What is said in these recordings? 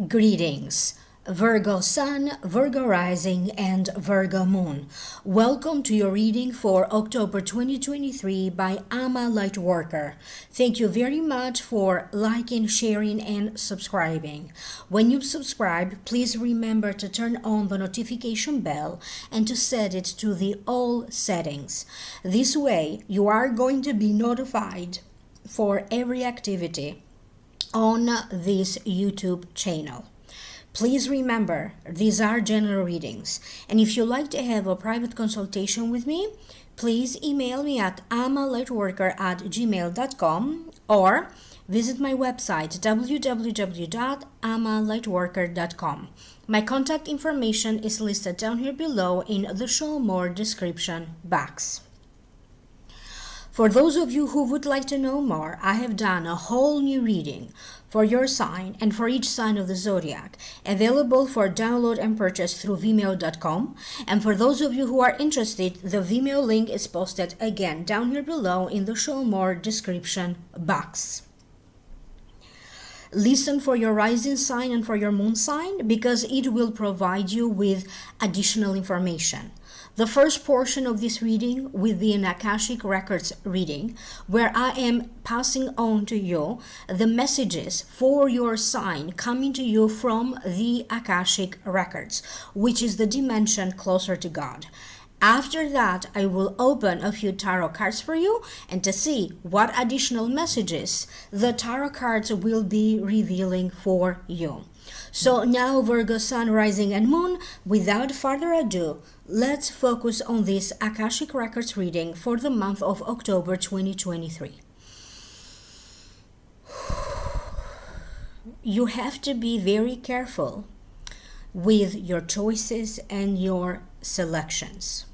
Greetings, Virgo Sun, Virgo Rising, and Virgo Moon. Welcome to your reading for October 2023 by LightWorker. Thank you very much for liking, sharing, and subscribing. When you subscribe, please remember to turn on the notification bell and to set it to the all settings. This way, you are going to be notified for every activity on this YouTube channel. Please remember, these are general readings, and if you'd like to have a private consultation with me, please email me at amalightworker@gmail.com or visit my website www.amalightworker.com. My contact information is listed down here below in the show more description box. For those of you who would like to know more, I have done a whole new reading for your sign and for each sign of the zodiac, available for download and purchase through Vimeo.com. And for those of you who are interested, the Vimeo link is posted again down here below in the show more description box. Listen for your rising sign and for your moon sign because it will provide you with additional information. The first portion of this reading will be an Akashic Records reading, where I am passing on to you the messages for your sign coming to you from the Akashic Records, which is the dimension closer to God. After that, I will open a few tarot cards for you and to see what additional messages the tarot cards will be revealing for you. So now, Virgo Sun, Rising, and Moon, without further ado, let's focus on this Akashic Records reading for the month of October 2023. You have to be very careful with your choices and your selections.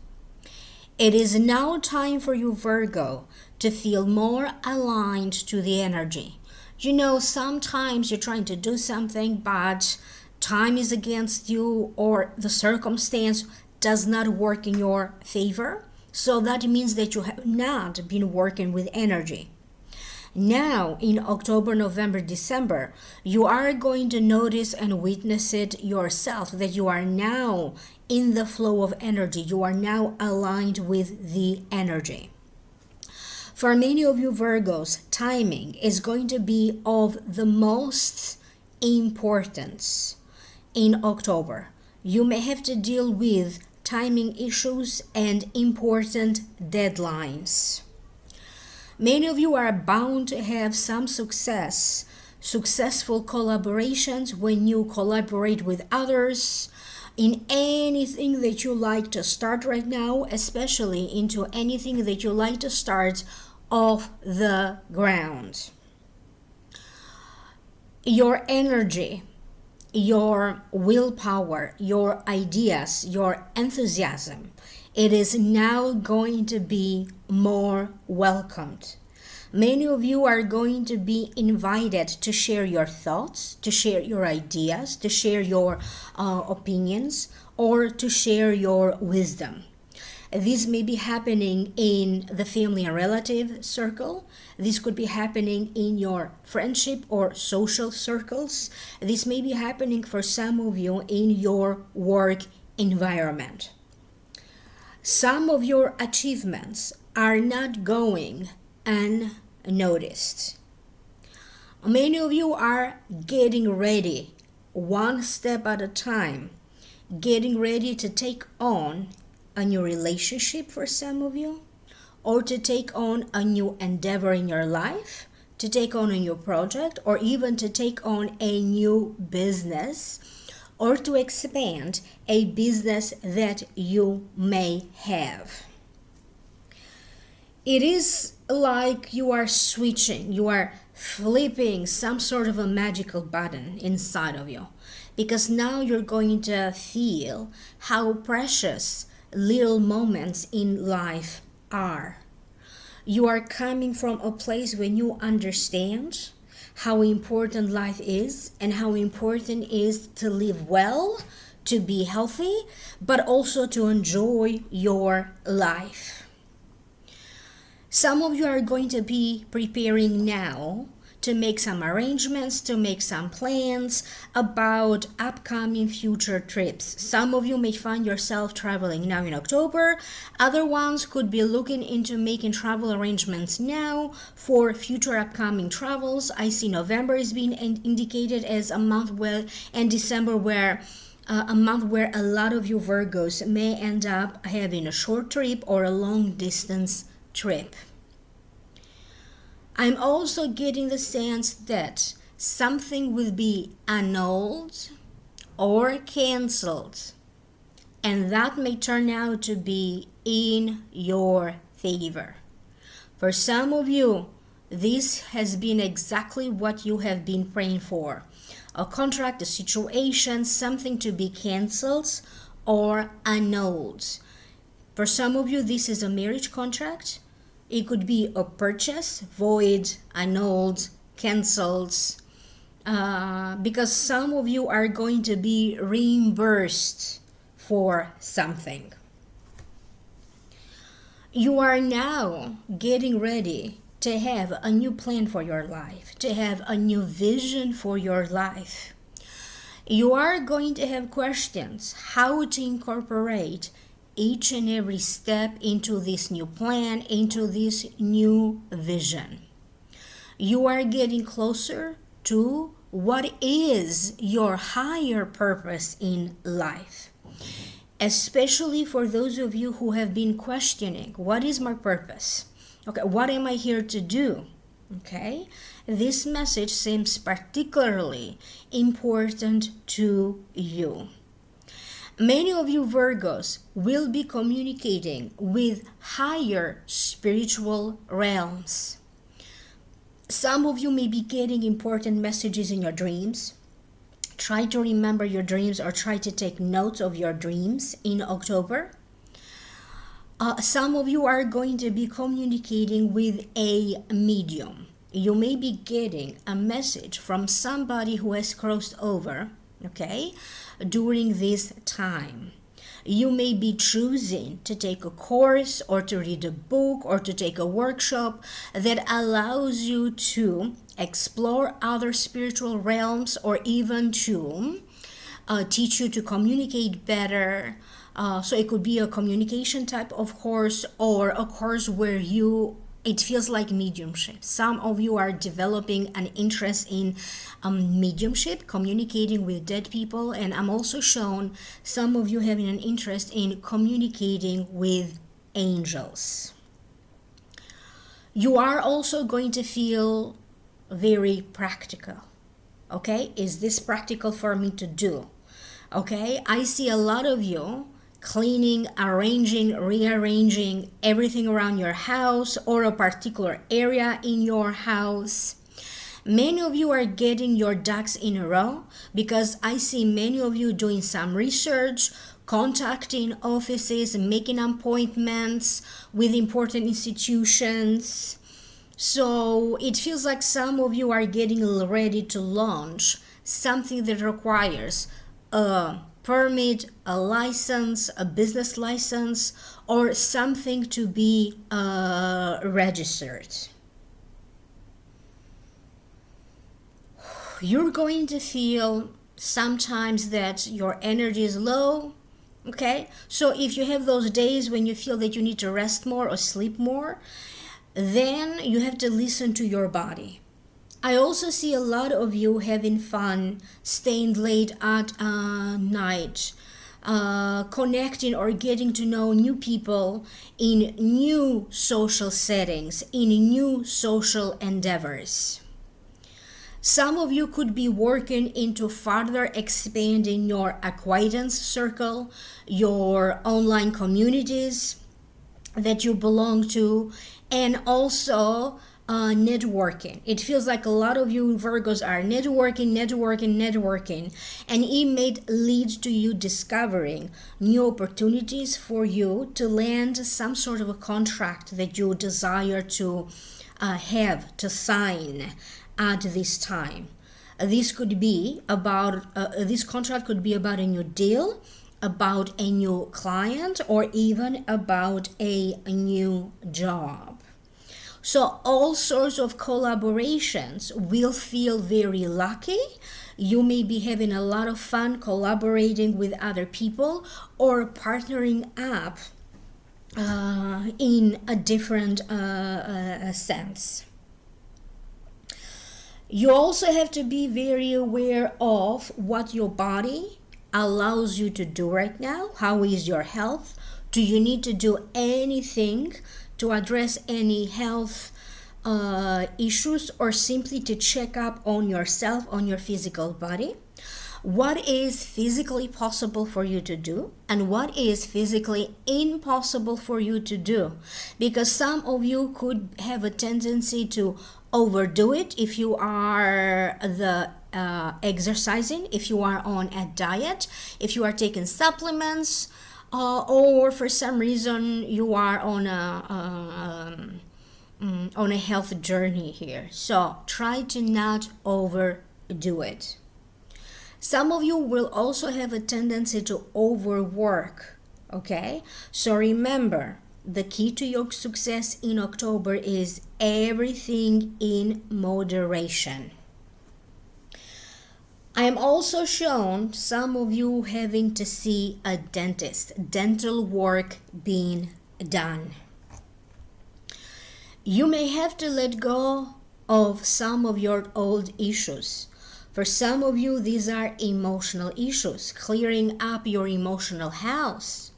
It is now time for you, Virgo, to feel more aligned to the energy. You know, sometimes you're trying to do something, but time is against you or the circumstance does not work in your favor. So that means that you have not been working with energy. Now, in October, November, December, you are going to notice and witness it yourself that you are now in the flow of energy. You are now aligned with the energy. For many of you Virgos, timing is going to be of the most importance in October. You may have to deal with timing issues and important deadlines. Many of you are bound to have some successful collaborations when you collaborate with others in anything that you like to start right now, especially into anything that you like to start off the ground. Your energy, your willpower, your ideas, your enthusiasm, it is now going to be more welcomed. Many of you are going to be invited to share your thoughts, to share your ideas, to share your opinions, or to share your wisdom. This may be happening in the family and relative circle. This could be happening in your friendship or social circles. This may be happening for some of you in your work environment. Some of your achievements are not going unnoticed. Many of you are getting ready, one step at a time, getting ready to take on a new relationship for some of you, or to take on a new endeavor in your life, to take on a new project, or even to take on a new business, or to expand a business that you may have. It is like you are switching, you are flipping some sort of a magical button inside of you, because now you're going to feel how precious little moments in life are. You are coming from a place when you understand how important life is and how important it is to live well, to be healthy, but also to enjoy your life. Some of you are going to be preparing now to make some arrangements, to make some plans about upcoming future trips. Some of you may find yourself traveling now in October. Other ones could be looking into making travel arrangements now for future upcoming travels. I see November is being indicated as a month where, and December where a month where a lot of you Virgos may end up having a short trip or a long distance trip. I'm also getting the sense that something will be annulled or canceled, and that may turn out to be in your favor. For some of you, this has been exactly what you have been praying for. A contract, a situation, something to be canceled or annulled. For some of you, this is a marriage contract. It could be a purchase, void, annulled, cancelled, because some of you are going to be reimbursed for something. You are now getting ready to have a new plan for your life, to have a new vision for your life. You are going to have questions how to incorporate each and every step into this new plan, into this new vision. You are getting closer to what is your higher purpose in life. Especially for those of you who have been questioning, what is my purpose? Okay, what am I here to do? Okay, this message seems particularly important to you. Many of you Virgos will be communicating with higher spiritual realms. Some of you may be getting important messages in your dreams. Try to remember your dreams or try to take notes of your dreams in October. Some of you are going to be communicating with a medium. You may be getting a message from somebody who has crossed over, okay, during this time. You may be choosing to take a course or to read a book or to take a workshop that allows you to explore other spiritual realms or even to teach you to communicate better. So it could be a communication type of course or a course where it feels like mediumship. Some of you are developing an interest in mediumship, communicating with dead people, and I'm also shown some of you having an interest in communicating with angels. You are also going to feel very practical. Okay, is this practical for me to do? Okay, I see a lot of you cleaning, arranging, rearranging everything around your house or a particular area in your house. Many of you are getting your ducks in a row because I see many of you doing some research, contacting offices, making appointments with important institutions. So it feels like some of you are getting ready to launch something that requires a permit, a license, a business license, or something to be registered. You're going to feel sometimes that your energy is low. Okay, so if you have those days when you feel that you need to rest more or sleep more, then you have to listen to your body. I also see a lot of you having fun, staying late at night, connecting or getting to know new people in new social settings, in new social endeavors. Some of you could be working into further expanding your acquaintance circle, your online communities that you belong to, and also networking. It feels like a lot of you Virgos are networking, and it may lead to you discovering new opportunities for you to land some sort of a contract that you desire to have, to sign. at this time. This could be about, this contract could be about a new deal, about a new client, or even about a new job. So all sorts of collaborations will feel very lucky. You may be having a lot of fun collaborating with other people or partnering up in a different sense. You also have to be very aware of what your body allows you to do right now. How is your health? Do you need to do anything to address any health issues, or simply to check up on yourself, on your physical body? What is physically possible for you to do, and what is physically impossible for you to do? Because some of you could have a tendency to overdo it if you are exercising, if you are on a diet, if you are taking supplements, or for some reason you are on a health journey here. So try to not overdo it. Some of you will also have a tendency to overwork, okay? So remember, the key to your success in October is everything in moderation. I am also shown some of you having to see a dentist, dental work being done. You may have to let go of some of your old issues. For some of you, these are emotional issues, clearing up your emotional house.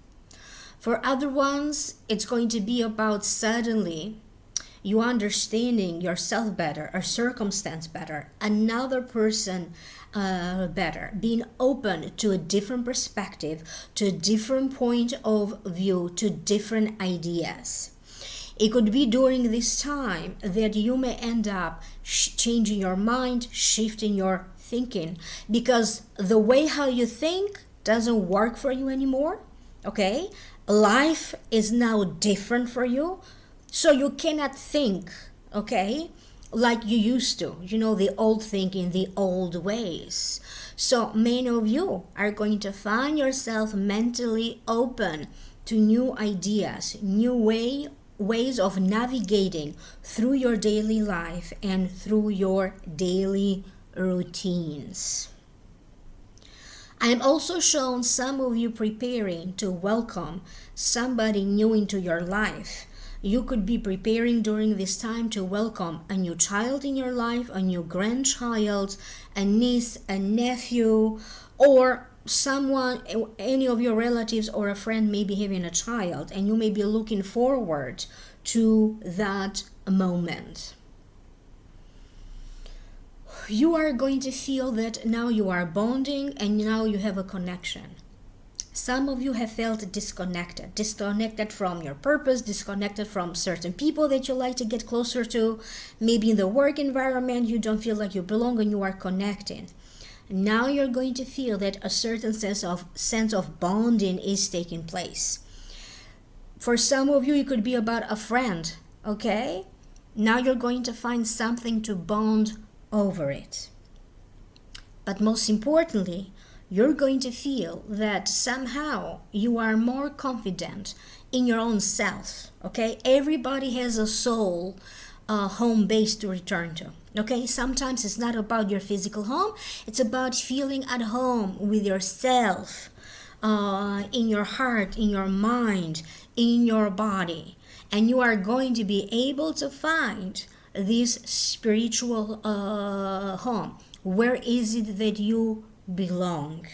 For other ones, it's going to be about suddenly you understanding yourself better, a circumstance better, another person better, being open to a different perspective, to a different point of view, to different ideas. It could be during this time that you may end up changing your mind, shifting your thinking, because the way how you think doesn't work for you anymore, okay? Life is now different for you, so you cannot think, okay, like you used to, the old thinking, the old ways. So many of you are going to find yourself mentally open to new ideas, new ways of navigating through your daily life and through your daily routines. I am also shown some of you preparing to welcome somebody new into your life. You could be preparing during this time to welcome a new child in your life, a new grandchild, a niece, a nephew, or someone, any of your relatives or a friend may be having a child, and you may be looking forward to that moment. You are going to feel that now you are bonding and now you have a connection. Some of you have felt disconnected from your purpose, disconnected from certain people that you like to get closer to. Maybe in the work environment you don't feel like you belong and you are connecting. Now you're going to feel that a certain sense of bonding is taking place. For some of you, it could be about a friend, okay? Now you're going to find something to bond over it. But most importantly, you're going to feel that somehow you are more confident in your own self, okay? Everybody has a soul, home base to return to. Okay, sometimes it's not about your physical home, it's about feeling at home with yourself, in your heart, in your mind, in your body. And you are going to be able to find this spiritual home. Where is it that you belong?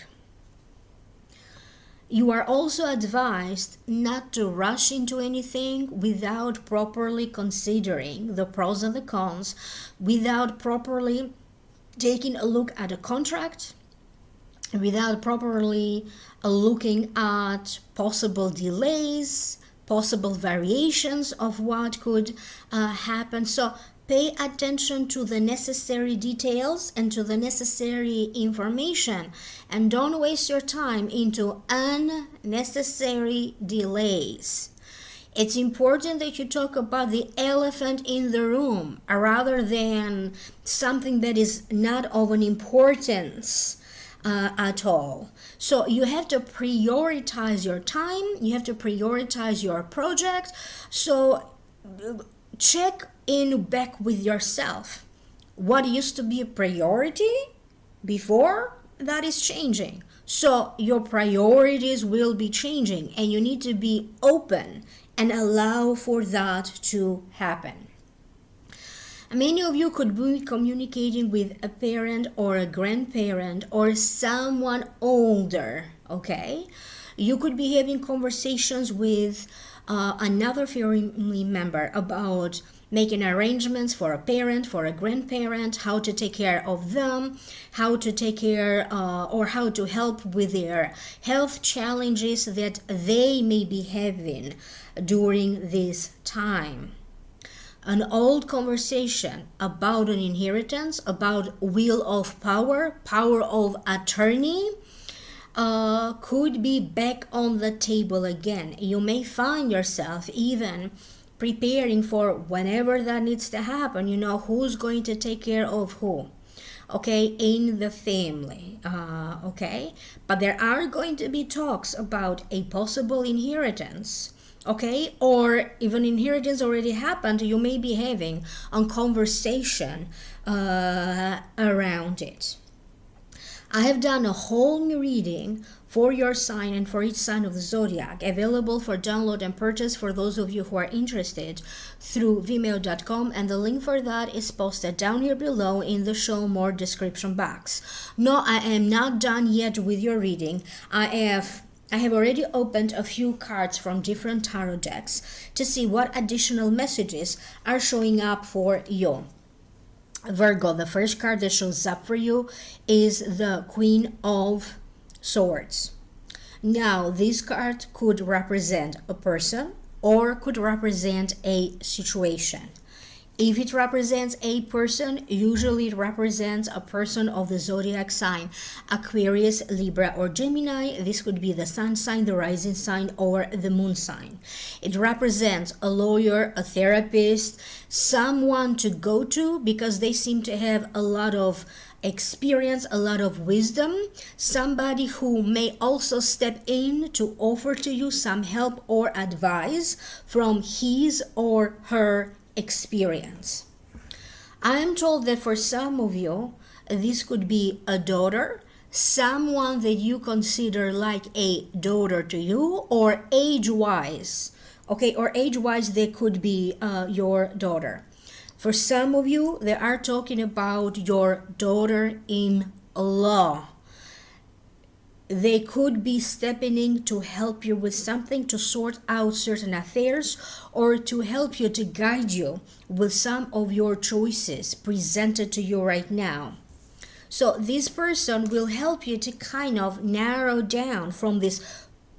You are also advised not to rush into anything without properly considering the pros and the cons, without properly taking a look at a contract, without properly looking at possible delays, possible variations of what could happen. So pay attention to the necessary details and to the necessary information, and don't waste your time into unnecessary delays. It's important that you talk about the elephant in the room rather than something that is not of an importance at all. So you have to prioritize your time, you have to prioritize your project. So check in back with yourself. What used to be a priority before, that is changing. So your priorities will be changing, and you need to be open and allow for that to happen. Many of you could be communicating with a parent or a grandparent or someone older, okay? You could be having conversations with another family member about making arrangements for a parent, for a grandparent, how to take care of them, how to take care or how to help with their health challenges that they may be having during this time. An old conversation about an inheritance, about will of power, power of attorney, could be back on the table again. You may find yourself even preparing for whenever that needs to happen. You know who's going to take care of who, okay, in the family, okay? But there are going to be talks about a possible inheritance, okay, or even inheritance already happened. You may be having a conversation around it. I have done a whole new reading for your sign and for each sign of the zodiac, available for download and purchase for those of you who are interested through vimeo.com, and the link for that is posted down here below in the show more description box. No, I am not done yet with your reading. I have already opened a few cards from different tarot decks to see what additional messages are showing up for you. Virgo, the first card that shows up for you is the Queen of Swords. Now, this card could represent a person or could represent a situation. If it represents a person, usually it represents a person of the zodiac sign Aquarius, Libra, or Gemini. This could be the sun sign, the rising sign, or the moon sign. It represents a lawyer, a therapist, someone to go to because they seem to have a lot of experience, a lot of wisdom, somebody who may also step in to offer to you some help or advice from his or her experience. I am told that for some of you, this could be a daughter, someone that you consider like a daughter to you, or age-wise, okay, or age-wise they could be your daughter. For some of you, they are talking about your daughter-in-law. They could be stepping in to help you with something, to sort out certain affairs, or to help you, to guide you with some of your choices presented to you right now. So this person will help you to kind of narrow down from this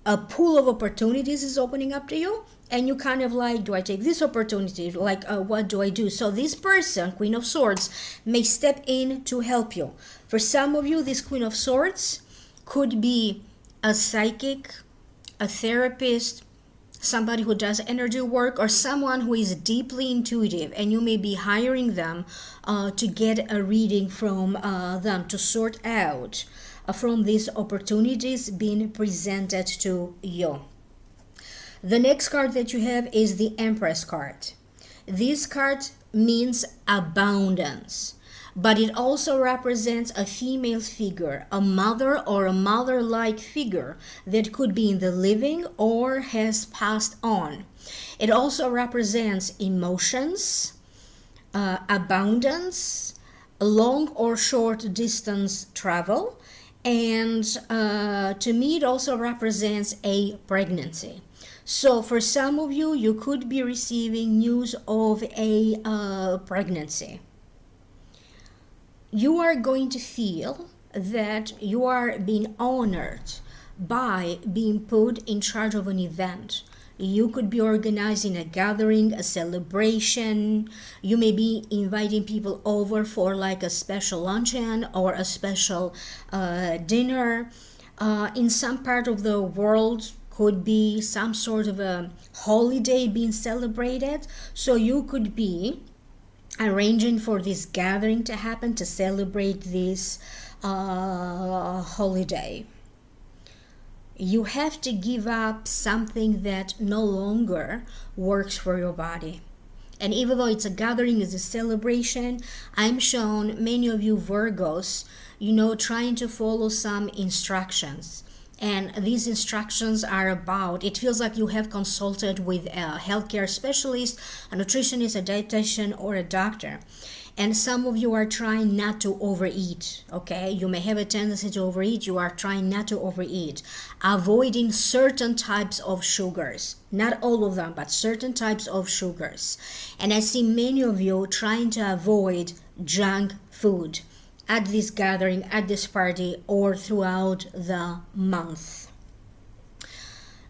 a pool of opportunities is opening up to you, and you kind of like, do I take this opportunity? Like, what do I do? So this person, Queen of Swords, may step in to help you. For some of you, this Queen of Swords could be a psychic, a therapist, somebody who does energy work, or someone who is deeply intuitive, and you may be hiring them to get a reading from them to sort out from these opportunities being presented to you. The next card that you have is the Empress card. This card means abundance, but it also represents a female figure, a mother or a mother-like figure that could be in the living or has passed on. It also represents emotions, abundance, long or short distance travel, and to me it also represents a pregnancy. So for some of you, you could be receiving news of a pregnancy. You are going to feel that you are being honored by being put in charge of an event. You could be organizing a gathering, a celebration. You may be inviting people over for like a special luncheon or a special dinner. In some part of the world, could be some sort of a holiday being celebrated. So you could be arranging for this gathering to happen to celebrate this holiday. You have to give up something that no longer works for your body. And even though it's a gathering, it's a celebration, I'm shown many of you Virgos, trying to follow some instructions. And these instructions are about, it feels like you have consulted with a healthcare specialist, a nutritionist, a dietitian, or a doctor. And some of you are trying not to overeat, okay? You may have a tendency to overeat. You are trying not to overeat. Avoiding certain types of sugars. Not all of them, but certain types of sugars. And I see many of you trying to avoid junk food at this gathering, at this party, or throughout the month.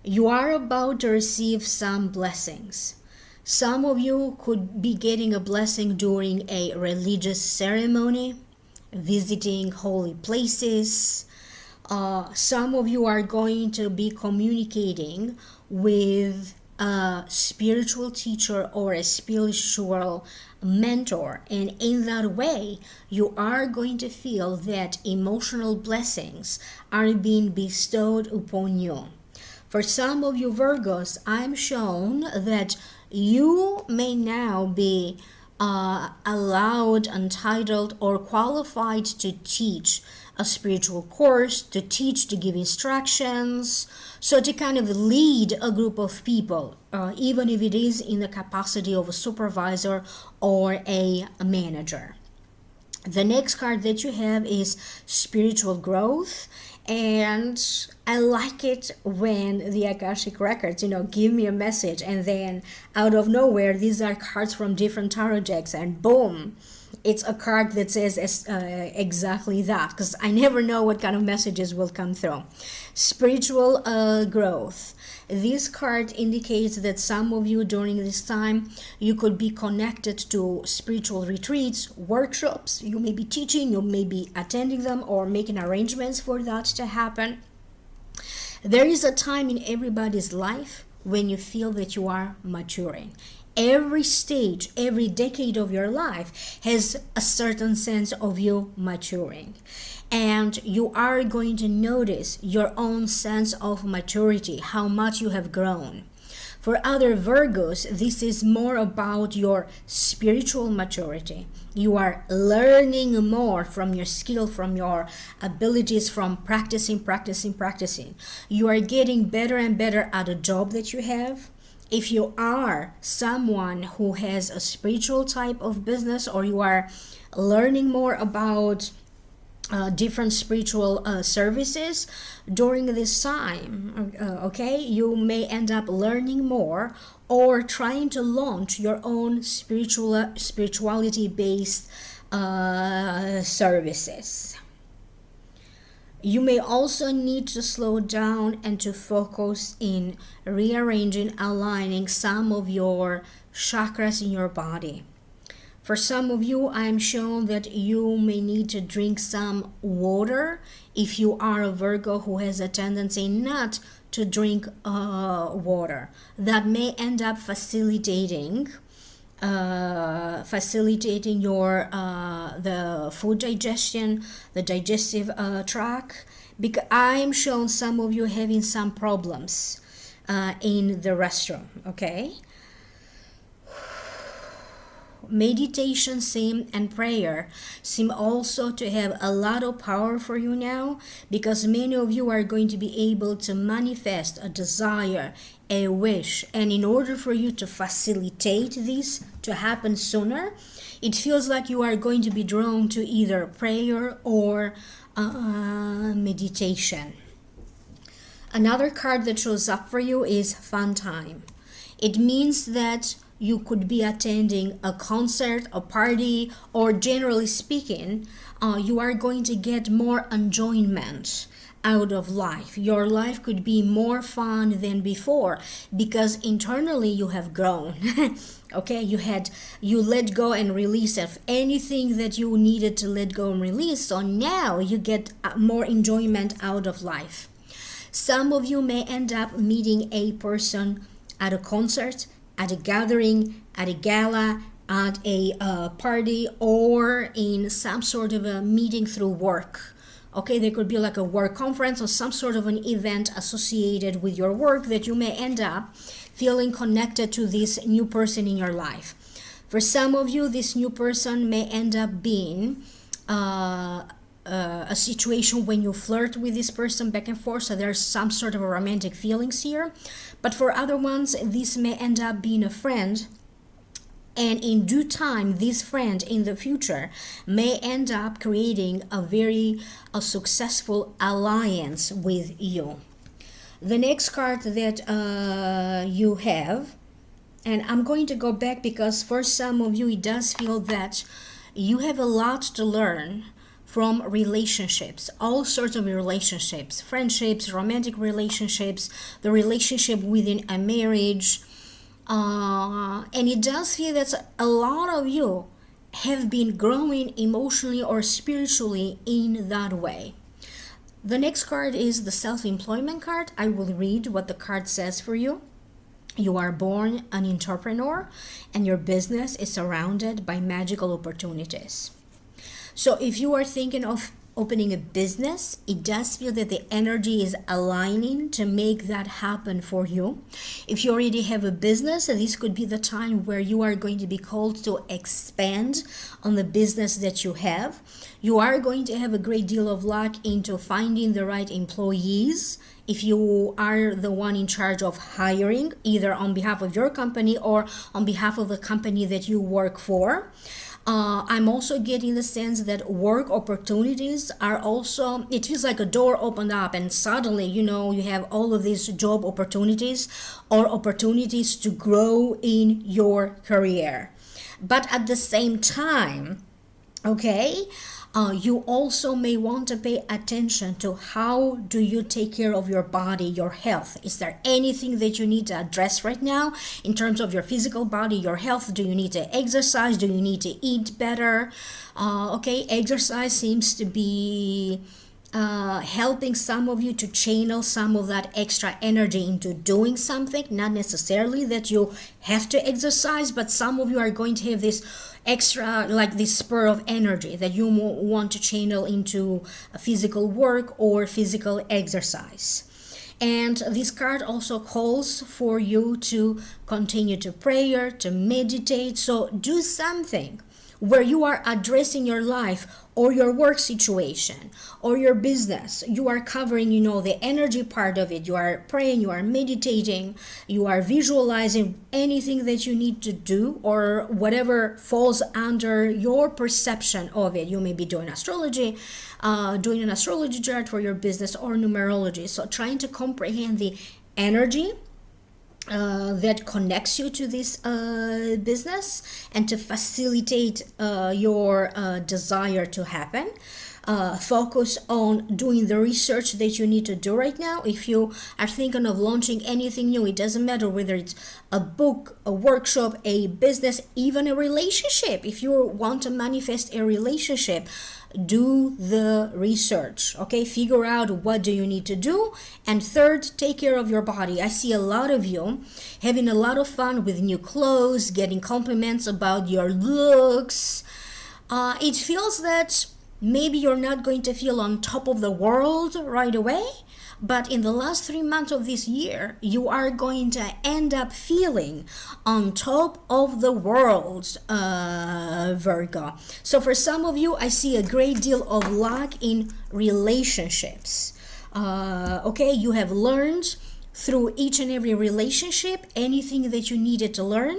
You are about to receive some blessings. Some of you could be getting a blessing during a religious ceremony, visiting holy places. Some of you are going to be communicating with a spiritual teacher or a spiritual mentor, and in that way you are going to feel that emotional blessings are being bestowed upon you. For some of you Virgos, I'm shown that you may now be allowed, entitled, or qualified to teach a spiritual course, to teach, to give instructions, so to kind of lead a group of people, even if it is in the capacity of a supervisor or a manager. The next card that you have is spiritual growth. And I like it when the Akashic Records, give me a message, and then out of nowhere, these are cards from different tarot decks, and boom, it's a card that says exactly that, because I never know what kind of messages will come through. Spiritual growth. This card indicates that some of you during this time, you could be connected to spiritual retreats, workshops. You may be teaching, you may be attending them, or making arrangements for that to happen. There is a time in everybody's life when you feel that you are maturing. Every stage, every decade of your life has a certain sense of you maturing. And you are going to notice your own sense of maturity, how much you have grown. For other Virgos, this is more about your spiritual maturity. You are learning more from your skill, from your abilities, from practicing. You are getting better and better at a job that you have. If you are someone who has a spiritual type of business, or you are learning more about different spiritual services during this time, okay, you may end up learning more or trying to launch your own spirituality based services. You may also need to slow down and to focus in rearranging, aligning some of your chakras in your body. For some of you, I am shown that you may need to drink some water if you are a Virgo who has a tendency not to drink water. That may end up facilitating your the food digestion, the digestive tract, because I'm shown some of you having some problems in the restroom. Okay, meditation and prayer seem also to have a lot of power for you now, because many of you are going to be able to manifest a desire, a wish, and in order for you to facilitate this to happen sooner, it feels like you are going to be drawn to either prayer or meditation. Another card that shows up for you is fun time. It means that you could be attending a concert, a party, or generally speaking, you are going to get more enjoyment out of life. Your life could be more fun than before because internally you have grown. Okay, you let go and release of anything that you needed to let go and release. So now you get more enjoyment out of life. Some of you may end up meeting a person at a concert, at a gathering, at a gala, at a party, or in some sort of a meeting through work. Okay, there could be like a work conference or some sort of an event associated with your work that you may end up feeling connected to this new person in your life. For some of you, this new person may end up being a situation when you flirt with this person back and forth, so there's some sort of a romantic feelings here. But for other ones, this may end up being a friend, and in due time, this friend in the future may end up creating a successful alliance with you. The next card that you have, and I'm going to go back because for some of you, it does feel that you have a lot to learn from relationships, all sorts of relationships, friendships, romantic relationships, the relationship within a marriage. And it does feel that a lot of you have been growing emotionally or spiritually in that way. The next card is the self-employment card. I will read what the card says for you. You are born an entrepreneur and your business is surrounded by magical opportunities. So if you are thinking of opening a business, it does feel that the energy is aligning to make that happen for you. If you already have a business, this could be the time where you are going to be called to expand on the business that you have. You are going to have a great deal of luck into finding the right employees if you are the one in charge of hiring, either on behalf of your company or on behalf of the company that you work for. I'm also getting the sense that work opportunities are also, it feels like a door opened up and suddenly, you have all of these job opportunities or opportunities to grow in your career. But at the same time, okay, you also may want to pay attention to how do you take care of your body, your health. Is there anything that you need to address right now in terms of your physical body, your health? Do you need to exercise? Do you need to eat better? Okay, exercise seems to be helping some of you to channel some of that extra energy into doing something. Not necessarily that you have to exercise, but some of you are going to have this extra, like this spur of energy that you want to channel into physical work or physical exercise. And this card also calls for you to continue to prayer, to meditate. So do something where you are addressing your life or your work situation or your business. You are covering, the energy part of it. You are praying, you are meditating, you are visualizing anything that you need to do or whatever falls under your perception of it. You may be doing astrology, doing an astrology chart for your business or numerology. So trying to comprehend the energy that connects you to this business and to facilitate your desire to happen. Focus on doing the research that you need to do right now. If you are thinking of launching anything new, it doesn't matter whether it's a book, a workshop, a business, even a relationship. If you want to manifest a relationship, do the research, okay? Figure out what do you need to do. And third, take care of your body. I see a lot of you having a lot of fun with new clothes, getting compliments about your looks. It feels that maybe you're not going to feel on top of the world right away, but in the last 3 months of this year, you are going to end up feeling on top of the world, Virgo. So for some of you, I see a great deal of luck in relationships. Okay, you have learned through each and every relationship anything that you needed to learn.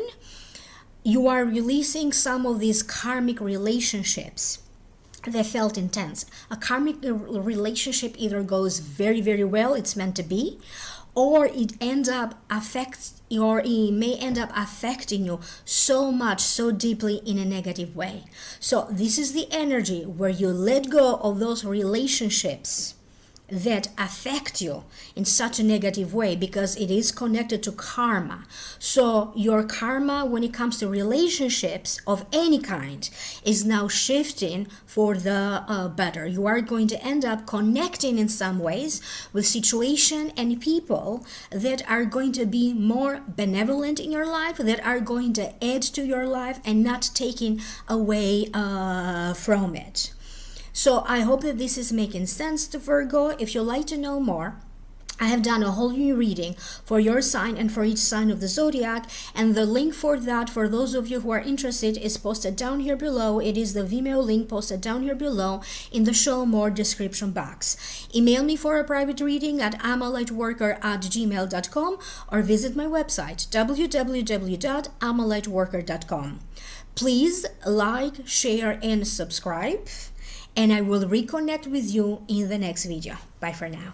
You are releasing some of these karmic relationships that felt intense. A karmic relationship either goes very, very well, it's meant to be, or it may end up affecting you so much, so deeply in a negative way. So this is the energy where you let go of those relationships that affect you in such a negative way, because it is connected to karma. So your karma when it comes to relationships of any kind is now shifting for the better. You are going to end up connecting in some ways with situation and people that are going to be more benevolent in your life, that are going to add to your life and not taking away from it. So I hope that this is making sense to Virgo. If you'd like to know more, I have done a whole new reading for your sign and for each sign of the zodiac, and the link for that, for those of you who are interested, is posted down here below. It is the Vimeo link posted down here below in the show more description box. Email me for a private reading at amalightworker@gmail.com or visit my website www.amalightworker.com. Please like, share, and subscribe, and I will reconnect with you in the next video. Bye for now.